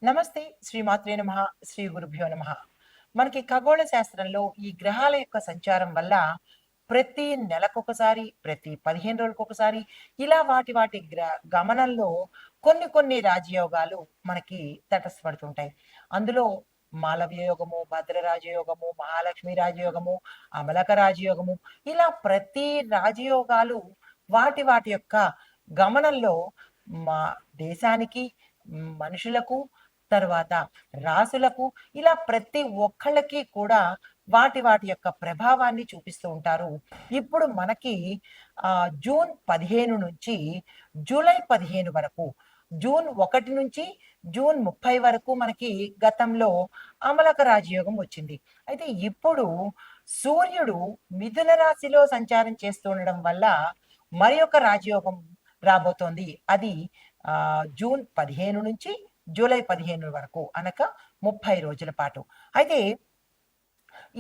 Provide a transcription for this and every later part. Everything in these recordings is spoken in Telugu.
నమస్తే. శ్రీమాత్రే నమః. శ్రీ గురుభ్యో నమః. మనకి ఖగోళ శాస్త్రంలో ఈ గ్రహాల యొక్క సంచారం వల్ల ప్రతి నెలకొకసారి, ప్రతి 15 రోజులకొకసారి ఇలా వాటి గమనంలో కొన్ని రాజయోగాలు మనకి తటస్థపడుతుంటాయి. అందులో మాలవ్య యోగము, భద్ర రాజయోగము, మహాలక్ష్మి రాజయోగము, అమలక రాజయోగము ఇలా ప్రతి రాజయోగాలు వాటి యొక్క గమనంలో మా దేశానికి, మనుషులకు, తరువాత రాసులకు ఇలా ప్రతి ఒక్కళ్ళకి కూడా వాటి యొక్క ప్రభావాన్ని చూపిస్తూ ఉంటారు. ఇప్పుడు మనకి జూన్ 15 నుంచి జూలై 15 వరకు, జూన్ 1 నుంచి జూన్ 30 వరకు మనకి గతంలో అమలక రాజయోగం వచ్చింది. అయితే ఇప్పుడు సూర్యుడు మిథున రాశిలో సంచారం చేస్తుండడం వల్ల మరి ఒక రాజయోగం రాబోతోంది. అది జూన్ 15 నుంచి జూలై 15 వరకు అనగా 30 రోజుల పాటు. అయితే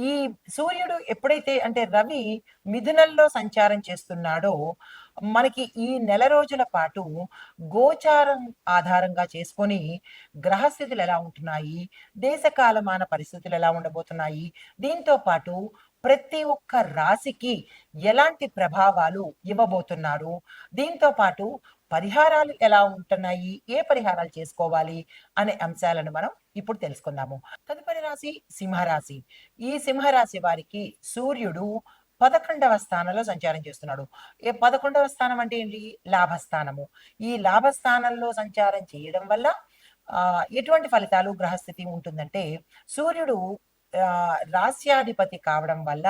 ఈ సూర్యుడు ఎప్పుడైతే అంటే రవి మిథునంలో సంచారం చేస్తున్నాడో, మనకి ఈ నెల రోజుల పాటు గోచారం ఆధారంగా చేసుకొని గ్రహస్థితులు ఎలా ఉంటున్నాయి, దేశ కాలమాన పరిస్థితులు ఎలా ఉండబోతున్నాయి, దీంతో పాటు ప్రతి ఒక్క రాశికి ఎలాంటి ప్రభావాలు ఇవ్వబోతున్నారు, దీంతో పాటు పరిహారాలు ఎలా ఉంటున్నాయి, ఏ పరిహారాలు చేసుకోవాలి అనే అంశాలను మనం ఇప్పుడు తెలుసుకుందాము. తదుపరి రాశి సింహరాశి. ఈ సింహరాశి వారికి సూర్యుడు 11వ స్థానంలో సంచారం చేస్తున్నాడు. 11వ స్థానం అంటే ఏంటి? లాభస్థానము. ఈ లాభస్థానంలో సంచారం చేయడం వల్ల ఎటువంటి ఫలితాలు గ్రహస్థితి ఉంటుందంటే, సూర్యుడు రాస్యాధిపతి కావడం వల్ల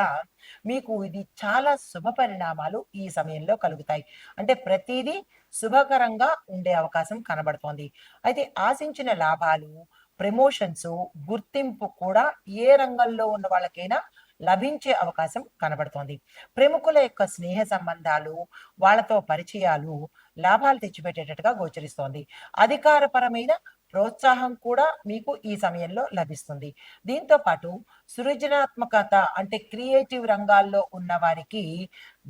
మీకు ఇది చాలా శుభ పరిణామాలు ఈ సమయంలో కలుగుతాయి. అంటే ప్రతీదీ శుభకరంగా ఉండే అవకాశం కనబడుతోంది. అయితే ఆశించిన లాభాలు, ప్రమోషన్స్, గుర్తింపు కూడా ఏ రంగంలో ఉన్న వాళ్ళకైనా లభించే అవకాశం కనబడుతోంది. ప్రముఖుల యొక్క స్నేహ సంబంధాలు, వాళ్ళతో పరిచయాలు లాభాలు తెచ్చిపెట్టేటట్టుగా గోచరిస్తోంది. అధికారపరమైన ప్రోత్సాహం కూడా మీకు ఈ సమయంలో లభిస్తుంది. దీంతో పాటు సృజనాత్మకత అంటే క్రియేటివ్ రంగాల్లో ఉన్న వారికి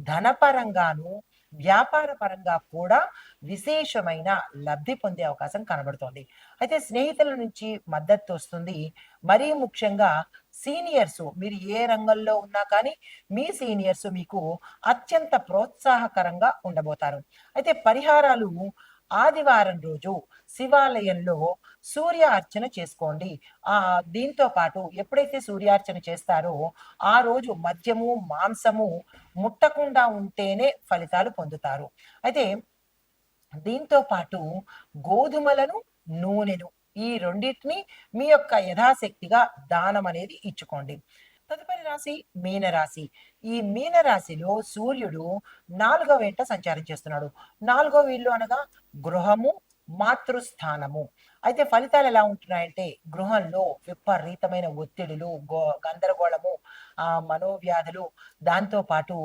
ధనపరంగాను, వ్యాపార పరంగా కూడా విశేషమైన లబ్ధి పొందే అవకాశం కనబడుతోంది. అయితే స్నేహితుల నుంచి మద్దతు వస్తుంది. మరీ ముఖ్యంగా సీనియర్స్, మీరు ఏ రంగంలో ఉన్నా కానీ మీ సీనియర్స్ మీకు అత్యంత ప్రోత్సాహకరంగా ఉండబోతారు. అయితే పరిహారాలు ఆదివారం రోజు శివాలయంలో సూర్య అర్చన చేసుకోండి. దీంతో పాటు ఎప్పుడైతే సూర్యార్చన చేస్తారో ఆ రోజు మద్యము, మాంసము ముట్టకుండా ఉంటేనే ఫలితాలు పొందుతారు. అయితే దీంతో పాటు గోధుమలను, నూనెను ఈ రెండిటిని మీ యొక్క యథాశక్తిగా దానం అనేది ఇచ్చుకోండి. తదుపరి రాశి మీనరాశి. ఈ మీనరాశిలో సూర్యుడు 4వ ఇంట సంచారం చేస్తున్నాడు. 4వ ఇల్లు అనగా గృహము, మాతృస్థానము. అయితే ఫలితాలు ఎలా ఉంటున్నాయంటే, గృహంలో విపరీతమైన ఒత్తిడులు, గందరగోళము, మనోవ్యాధులు, దాంతో పాటు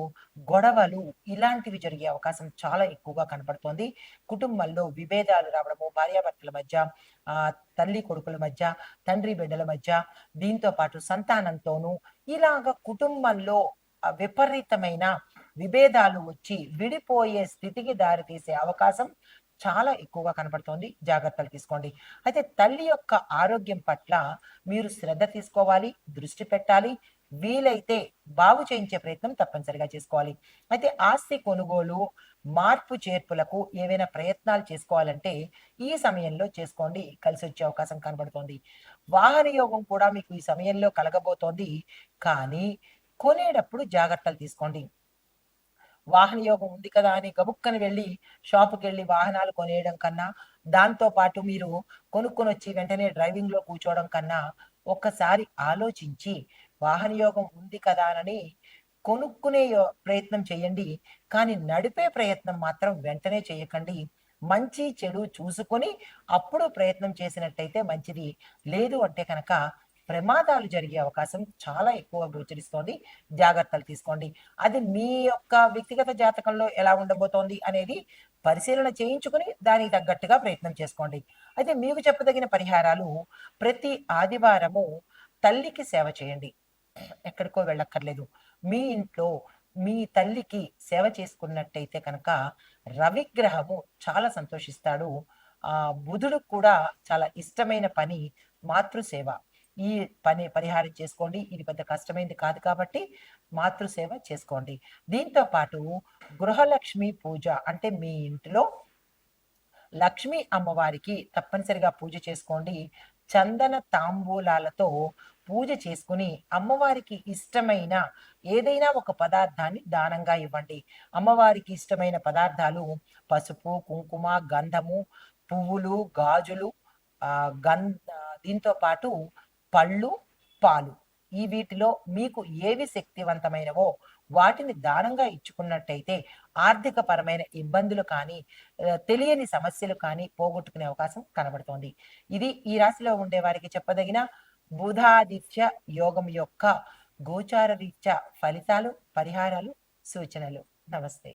గొడవలు ఇలాంటివి జరిగే అవకాశం చాలా ఎక్కువగా కనపడుతోంది. కుటుంబంలో విభేదాలు రావడము, భార్యాభర్తల మధ్య, తల్లి కొడుకుల మధ్య, తండ్రి బిడ్డల మధ్య, దీంతో పాటు సంతానంతోనూ ఇలాగ కుటుంబంలో విపరీతమైన విభేదాలు వచ్చి విడిపోయే స్థితికి దారితీసే అవకాశం చాలా ఎక్కువగా కనపడుతోంది. జాగ్రత్తలు తీసుకోండి. అయితే తల్లి యొక్క ఆరోగ్యం పట్ల మీరు శ్రద్ధ తీసుకోవాలి, దృష్టి పెట్టాలి. వీలైతే బాగు చేయించే ప్రయత్నం తప్పనిసరిగా చేసుకోవాలి. అయితే ఆస్తి కొనుగోలు, మార్పు చేర్పులకు ఏవైనా ప్రయత్నాలు చేసుకోవాలంటే ఈ సమయంలో చేసుకోండి. కలిసొచ్చే అవకాశం కనబడుతోంది. వాహన యోగం కూడా మీకు ఈ సమయంలో కలగబోతోంది. కానీ కొనేటప్పుడు జాగ్రత్తలు తీసుకోండి. వాహన యోగం ఉంది కదా అని గబుక్కని వెళ్ళి షాపుకెళ్ళి వాహనాలు కొనేయడం కన్నా, దాంతో పాటు మీరు కొనుక్కొనొచ్చి వెంటనే డ్రైవింగ్‌లో కూర్చోవడం కన్నా, ఒక్కసారి ఆలోచించి వాహన యోగం ఉంది కదా అని కొనుక్కునే ప్రయత్నం చేయండి. కానీ నడిపే ప్రయత్నం మాత్రం వెంటనే చేయకండి. మంచి, చెడు చూసుకొని అప్పుడు ప్రయత్నం చేసినట్టయితే మంచిది. లేదు అంటే కనుక ప్రమాదాలు జరిగే అవకాశం చాలా ఎక్కువగా గోచరిస్తోంది. జాగ్రత్తలు తీసుకోండి. అది మీ యొక్క వ్యక్తిగత జాతకంలో ఎలా ఉండబోతోంది అనేది పరిశీలన చేయించుకొని దానికి తగ్గట్టుగా ప్రయత్నం చేసుకోండి. అయితే మీకు చెప్పదగిన పరిహారాలు ప్రతి ఆదివారము తల్లికి సేవ చేయండి. ఎక్కడికో వెళ్ళక్కర్లేదు. మీ ఇంట్లో మీ తల్లికి సేవ చేసుకున్నట్టయితే కనుక రవిగ్రహము చాలా సంతోషిస్తాడు. బుధుడు కూడా చాలా ఇష్టమైన పని మాతృసేవ. ఈ పని పరిహారం చేసుకోండి. ఇది పెద్ద కష్టమైంది కాదు కాబట్టి మాతృసేవ చేసుకోండి. దీంతో పాటు గృహలక్ష్మి పూజ అంటే మీ ఇంటిలో లక్ష్మీ అమ్మవారికి తప్పనిసరిగా పూజ చేసుకోండి. చందన తాంబూలాలతో పూజ చేసుకుని అమ్మవారికి ఇష్టమైన ఏదైనా ఒక పదార్థాన్ని దానంగా ఇవ్వండి. అమ్మవారికి ఇష్టమైన పదార్థాలు పసుపు, కుంకుమ, గంధము, పువ్వులు, గాజులు, దీంతో పాటు పళ్ళు, పాలు. ఈ వీటిలో మీకు ఏవి శక్తివంతమైనవో వాటిని దానంగా ఇచ్చుకున్నట్టయితే ఆర్థిక పరమైన ఇబ్బందులు కానీ, తెలియని సమస్యలు కానీ పోగొట్టుకునే అవకాశం కనబడుతోంది. ఇది ఈ రాశిలో ఉండే వారికి చెప్పదగిన బుధాదిత్య యోగం యొక్క గోచార రీత్యా ఫలితాలు, పరిహారాలు, సూచనలు. నమస్తే.